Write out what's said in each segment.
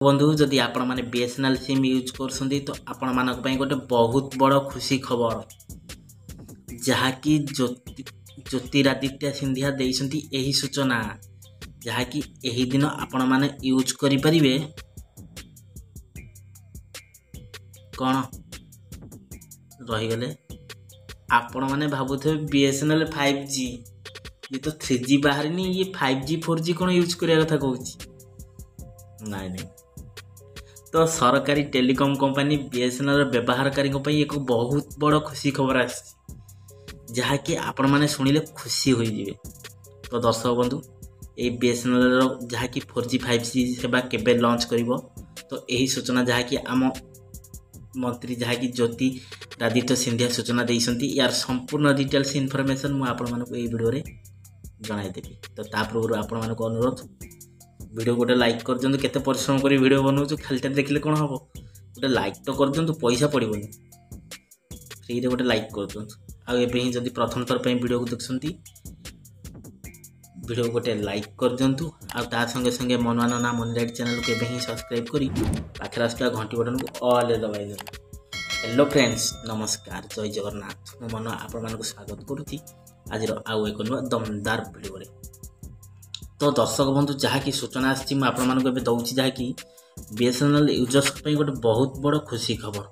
बंधु जदि आपण मैंने बीएसएनएल सिम यूज कर आपण मानी गोटे बहुत बड़ खुशी खबर जहाँकि ज्योतिरादित्य सिंधिया देइछंती एही सूचना जहाँकि एही दिन आपण माने यूज करि परिबे कौन रही गले आपण माने भाबुथे बीएसएनएल 5G ये तो 3G बाहर नहीं ये 5G 4G कौन यूज करिया कथा कहूची नहीं तो सरकारी टेलीकॉम कंपनी बीएसएनएल व्यवहारकारी एक बहुत बड़ खुशी खबर आ जहाँकि आपण मैंने शुणिले खुशी हो जाए। तो दर्शक बंधु ये बीएसएनएल जहाँकि 4G 5G सेवा केबे लॉन्च करिवो तो यही सूचना जहाँकि आम मंत्री जहाँकि ज्योतिरादित्य सिंधिया सूचना देइछंती यार संपूर्ण डिटेल्स इनफॉरमेशन मु आपण मानक ए वीडियो रे जणाइदेबी। तो ता पूर्व आपण मानक अनुरोध वीडियो गोटे लाइक कर दिंतु केते परिश्रम करी वीडियो बनाउछु खालटा देखले कोन हबो गोटे लाइक तो कर दिंतु पैसा पड़िबोनी फ्री रे गोटे लाइक कर दिंतु आ एबे ही जदी प्रथम थर पे वीडियो को देखसंती वीडियो गोटे लाइक कर दिंतु आ ता संगे संगे मनवाना ना मनराइट चैनल को एबे ही सब्सक्राइब करी पाखर आसता घंटी बटन को ऑल रे दबाइ दे। हेलो फ्रेंड्स नमस्कार जय जगन्नाथ मो मन आपण मानक स्वागत करूची आज आउ एक नुआ दमदार वीडियो रे। तो दर्शक बंधु जहाँकि सूचना आसी मुझे दौची जहाँकि बीएसएनएल यूजर्स गोटे बहुत बड़ खुशी खबर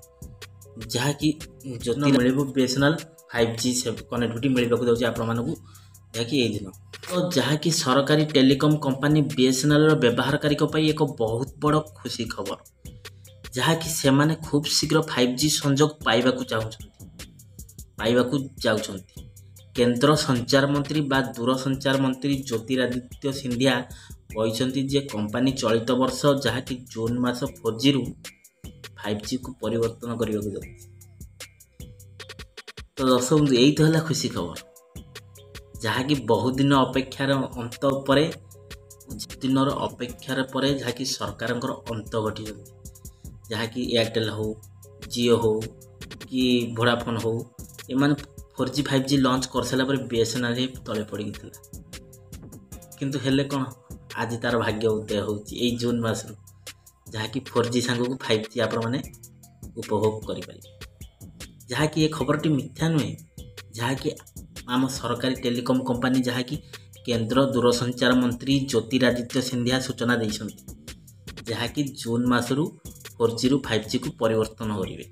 जहाँकि जो मिल बीएसएनएल 5G कनेक्टिविटी मिलवाक जाऊँगी आपको जहाँकि यही दिन तो जहाँकि सरकारी टेलीकॉम कंपनी बीएसएनएल व्यवहारकारी एक बहुत बड़ खुशी खबर जहाँकि से माने खूब शीघ्र 5G संजोग पाइबाकू जाउछंती। केंद्र संचार मंत्री बा दूरसंचार मंत्री ज्योतिरादित्य सिंधिया कहते जे कंपनी चलित वर्ष जहाँकि जून मास 4G रु 5G को परिवर्तन करने को जाऊँ। तो दर्शक यही तो है खुशी खबर जहाँकि बहुत दिन अपेक्षार अंत दिन अपेक्षार पर जहाँकि सरकार अंत घटी जहाँकि एयरटेल हो जियो हो कि वोडाफोन हो एमान 4G 5G लॉन्च कर सारा पर बीएसएनएल तले पड़ी किंतु हेले कौन आज तार भाग्य उदय होती जून मास जहाँकि 4G सांग को 5G आपण मैंने उपभोग करें जहाँकि ये खबरटी मिथ्या नुहे जहाँकि आम सरकारी टेलीकॉम कंपनी जहाँकि केंद्र दूरसंचार मंत्री ज्योतिरादित्य सिंधिया सूचना देइछंती जहाँकि जून मासरू 4G रु 5G को परिवर्तन करेंगे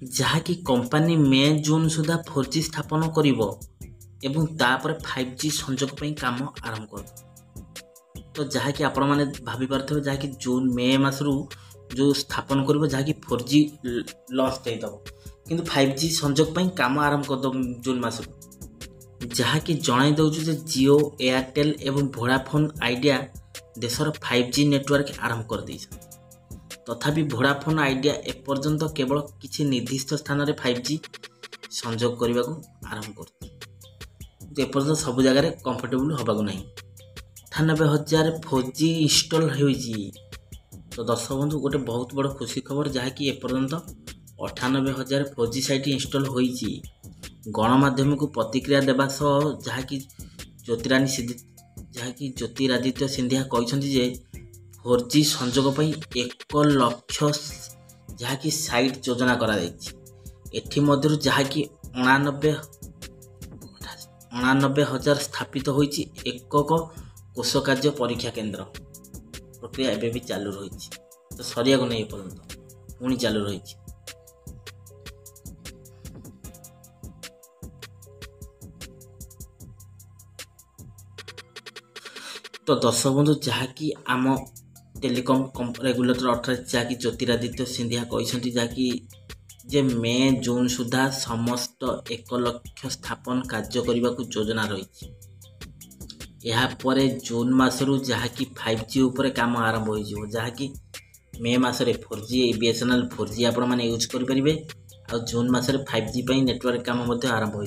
जहाँकि कंपनी मे जून सुधा 4G स्थापन करिवो एवं तापर 5G संजोग पे काम आरंभ कर। तो जहाँकि आपण माने भाभी पारथबे जहाँकि जून मे मासरू जो स्थापन करिवो जहाँकि 4G लॉन्च दे दबो किंतु 5G संजोग पे काम आरंभ कर दो जून मासरू जहाँकि जणाई दउछु जे जियो एयरटेल एवं वोडाफोन आइडिया देशर 5G नेटवर्क आरंभ कर दैछ। तथापि वोडाफोन आइडिया एपर्यंत केवल किसी निर्दिष्ट स्थान में 5G संजोग करने को आरंभ कर एपर्यंत सब जगह कंफर्टेबल होगा नहीं 98,000 4G इंस्टॉल होइछि। तो दर्शक बंधु गोटे बहुत बड़ खुशी खबर जहाँकि एपर्यंत 98,000 4G साइट इंस्टॉल होइछि। गणमाध्यम को प्रतिक्रिया देवा सह जहाँकि ज्योतिरादित्य सिंधिया कहते जे 4G संजोग पर 1 लाख जहाँकि साइट योजना करा एथि मध्यरु जहाँकि 89,000 स्थापित होइछि एकक कोष कार्य परीक्षा केंद्र प्रक्रिया एबे भी चालू रही तो सरिया को नहीं पर्यंत पुणी चालू रही। तो दर्शक बंधु जहाँकि आम टेलीकॉम रेगुलेटर अथॉरिटी जहाँकि ज्योतिरादित्य सिंधिया कहते जहाँकि जे मे जून सुधा समस्त 1 लाख स्थापन कार्य करने को योजना रही यापर जून मासरू जहाँकि 5G उपर काम आरंभ हो जहाँकि मे मासरे 4G बीएसएनएल 4G आपण मैंने यूज करेंगे आ जून मासरे 5G पे नेटवर्क काम आरंभ हो।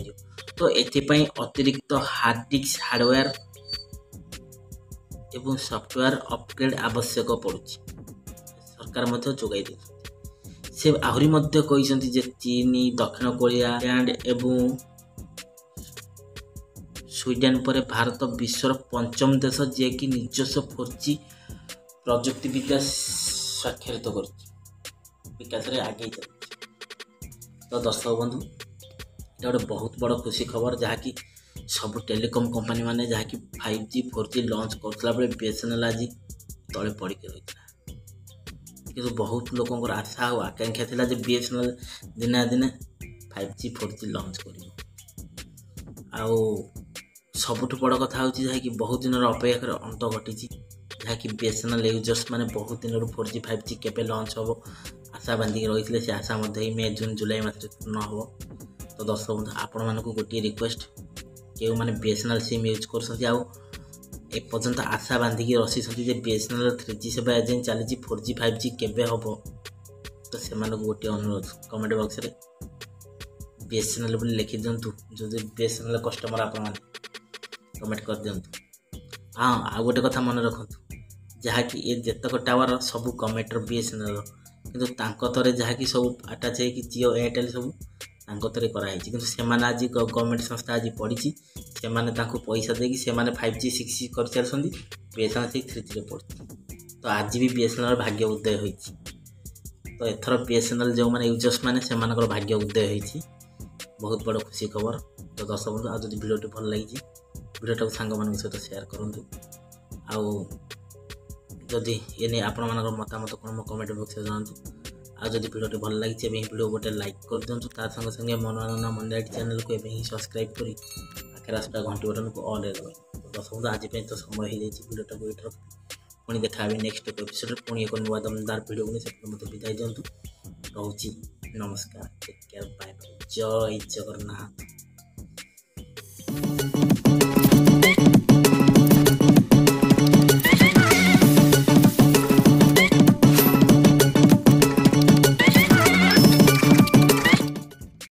तो एथिपाई अतिरिक्त हार्ड डिस्क हार्डवेयर एवं सॉफ्टवेयर अपग्रेड आवश्यक पड़ुछि सरकार मध्य जोगाई दे से आहुरी मध्य कहते जे चीन दक्षिण कोरिया एवं स्वीडेन पर भारत विश्वर पंचम देश जे कि निजस्व 4G ପ୍ରଯୁକ୍ତିବିଦ୍ୟା ସ୍ୱାକ୍ଷରିତ କରୁଛି, ବିକାଶରେ ଆଗେଇ ଚାଲିଛି। ତ ଦର୍ଶକ ବନ୍ଧୁ, ଏଇଟା ଗୋଟେ ବହୁତ ବଡ଼ ଖୁସି ଖବର, ଯାହାକି ସବୁ ଟେଲିକମ୍ କମ୍ପାନୀ ମାନେ ଯାହାକି 5G 4G ଲଞ୍ଚ କରୁଥିଲା ବେଳେ BSNL ଆଜି ତଳେ ପଡ଼ିକି ରହିଥିଲା। କିନ୍ତୁ ବହୁତ ଲୋକଙ୍କର ଆଶା ଆଉ ଆକାଂକ୍ଷା ଥିଲା ଯେ BSNL ଦିନେ ନା ଦିନେ 5G 4G ଲଞ୍ଚ କରିବ। ଆଉ ସବୁଠୁ ବଡ଼ କଥା ହେଉଛି ଯାହାକି ବହୁତ ଦିନର ଅପେକ୍ଷାର ଅନ୍ତ ଘଟିଛି, ଯାହାକି BSNL ୟୁଜର୍ସ ମାନେ ବହୁତ ଦିନରୁ 4G 5G କେବେ ଲଞ୍ଚ ହେବ ଆଶା ବାନ୍ଧିକି ରହିଥିଲେ। ସେ ଆଶା ମଧ୍ୟ ଏଇ ମେ ଜୁନ୍ ଜୁଲାଇ ମାସରେ ପୂର୍ଣ୍ଣ ହେବ। ତ ଦର୍ଶକ ବନ୍ଧୁ, ଆପଣମାନଙ୍କୁ ଗୋଟିଏ ରିକ୍ୱେଷ୍ଟ, କେଉଁମାନେ BSNL ସିମ୍ ୟୁଜ୍ କରୁଛନ୍ତି ଆଉ ଏପର୍ଯ୍ୟନ୍ତ ଆଶା ବାନ୍ଧିକି ବସିଛନ୍ତି ଯେ BSNL 3G ସେବା ଏଯାଏଁ ଚାଲିଛି, 4G 5G କେବେ ହେବ, ତ ସେମାନଙ୍କୁ ଗୋଟିଏ ଅନୁରୋଧ, କମେଣ୍ଟ ବକ୍ସରେ BSNL ବୋଲି ଲେଖିଦିଅନ୍ତୁ। ଯଦି BSNL କଷ୍ଟମର ଆପଣମାନେ କମେଣ୍ଟ କରିଦିଅନ୍ତୁ। ହଁ, ଆଉ ଗୋଟେ କଥା ମନେ ରଖନ୍ତୁ, ଯାହାକି ଏ ଯେତକ ଟାୱାର ସବୁ ଗଭର୍ଣ୍ଣମେଣ୍ଟର BSNL, କିନ୍ତୁ ତାଙ୍କ ତରେ ଯାହାକି ସବୁ ଆଟାଚ୍ ହେଇକି ଜିଓ ଏୟାରଟେଲ୍ ସବୁ ତାଙ୍କ ତରେ କରାହେଇଛି। କିନ୍ତୁ ସେମାନେ ଆଜି ଗଭର୍ଣ୍ଣମେଣ୍ଟ ସଂସ୍ଥା ଆଜି ପଡ଼ିଛି, ସେମାନେ ତାଙ୍କୁ ପଇସା ଦେଇକି ସେମାନେ 5G 6G କରିଚାଲିଛନ୍ତି, BSNL ସେଇ 3Gରେ ପଡ଼ୁଛି। ତ ଆଜି ବି BSNL ଭାଗ୍ୟ ଉଦୟ ହୋଇଛି। ତ ଏଥର BSNL ଯେଉଁମାନେ ୟୁଜର୍ସ ମାନେ ସେମାନଙ୍କର ଭାଗ୍ୟ ଉଦୟ ହୋଇଛି, ବହୁତ ବଡ଼ ଖୁସି ଖବର। ତ ଦର୍ଶକ ବନ୍ଧୁ, ଆଉ ଯଦି ଭିଡ଼ିଓଟି ଭଲ ଲାଗିଛି ଭିଡ଼ିଓଟାକୁ ସାଙ୍ଗମାନଙ୍କ ସହିତ ସେୟାର କରନ୍ତୁ। ଆଉ ଯଦି ଏ ନେଇ ଆପଣମାନଙ୍କର ମତାମତ କ'ଣ ମୋ କମେଣ୍ଟ ବକ୍ସରେ ଜଣାନ୍ତୁ। ଆଉ ଯଦି ଭିଡ଼ିଓଟି ଭଲ ଲାଗିଛି ଏବେ ହିଁ ଭିଡ଼ିଓ ଗୋଟେ ଲାଇକ୍ କରିଦିଅନ୍ତୁ। ତା ସଙ୍ଗେ ସଙ୍ଗେ ମନୋରଞ୍ଜନ ମଣ୍ଡାଟି ଚ୍ୟାନେଲକୁ ଏବେ ହିଁ ସବସ୍କ୍ରାଇବ୍ କରି ପାଖରେ ଆସୁଥିବା ଘଣ୍ଟି ବଟନକୁ ଅନ୍ରେ ଦେବେ। ଦର୍ଶକ ବନ୍ଧୁ, ଆଜି ପାଇଁ ତ ସମୟ ହେଇଯାଇଛି, ଭିଡ଼ିଓଟାକୁ ଏଇଠି ରଖି ପୁଣି ଦେଖା ହେବି ନେକ୍ସଟ ଏପିସୋଡ଼ରେ ପୁଣି ଏକ ନୂଆ ଦମଦାର ଭିଡ଼ିଓକୁ ନେଇ। ସେପଟେ ମୋତେ ବିଦାୟ ଦିଅନ୍ତୁ। ରହୁଛି, ନମସ୍କାର, ଟେକ୍ କେୟାର, ବାଏ ବାଏ, ଜୟ ଜଗନ୍ନାଥ।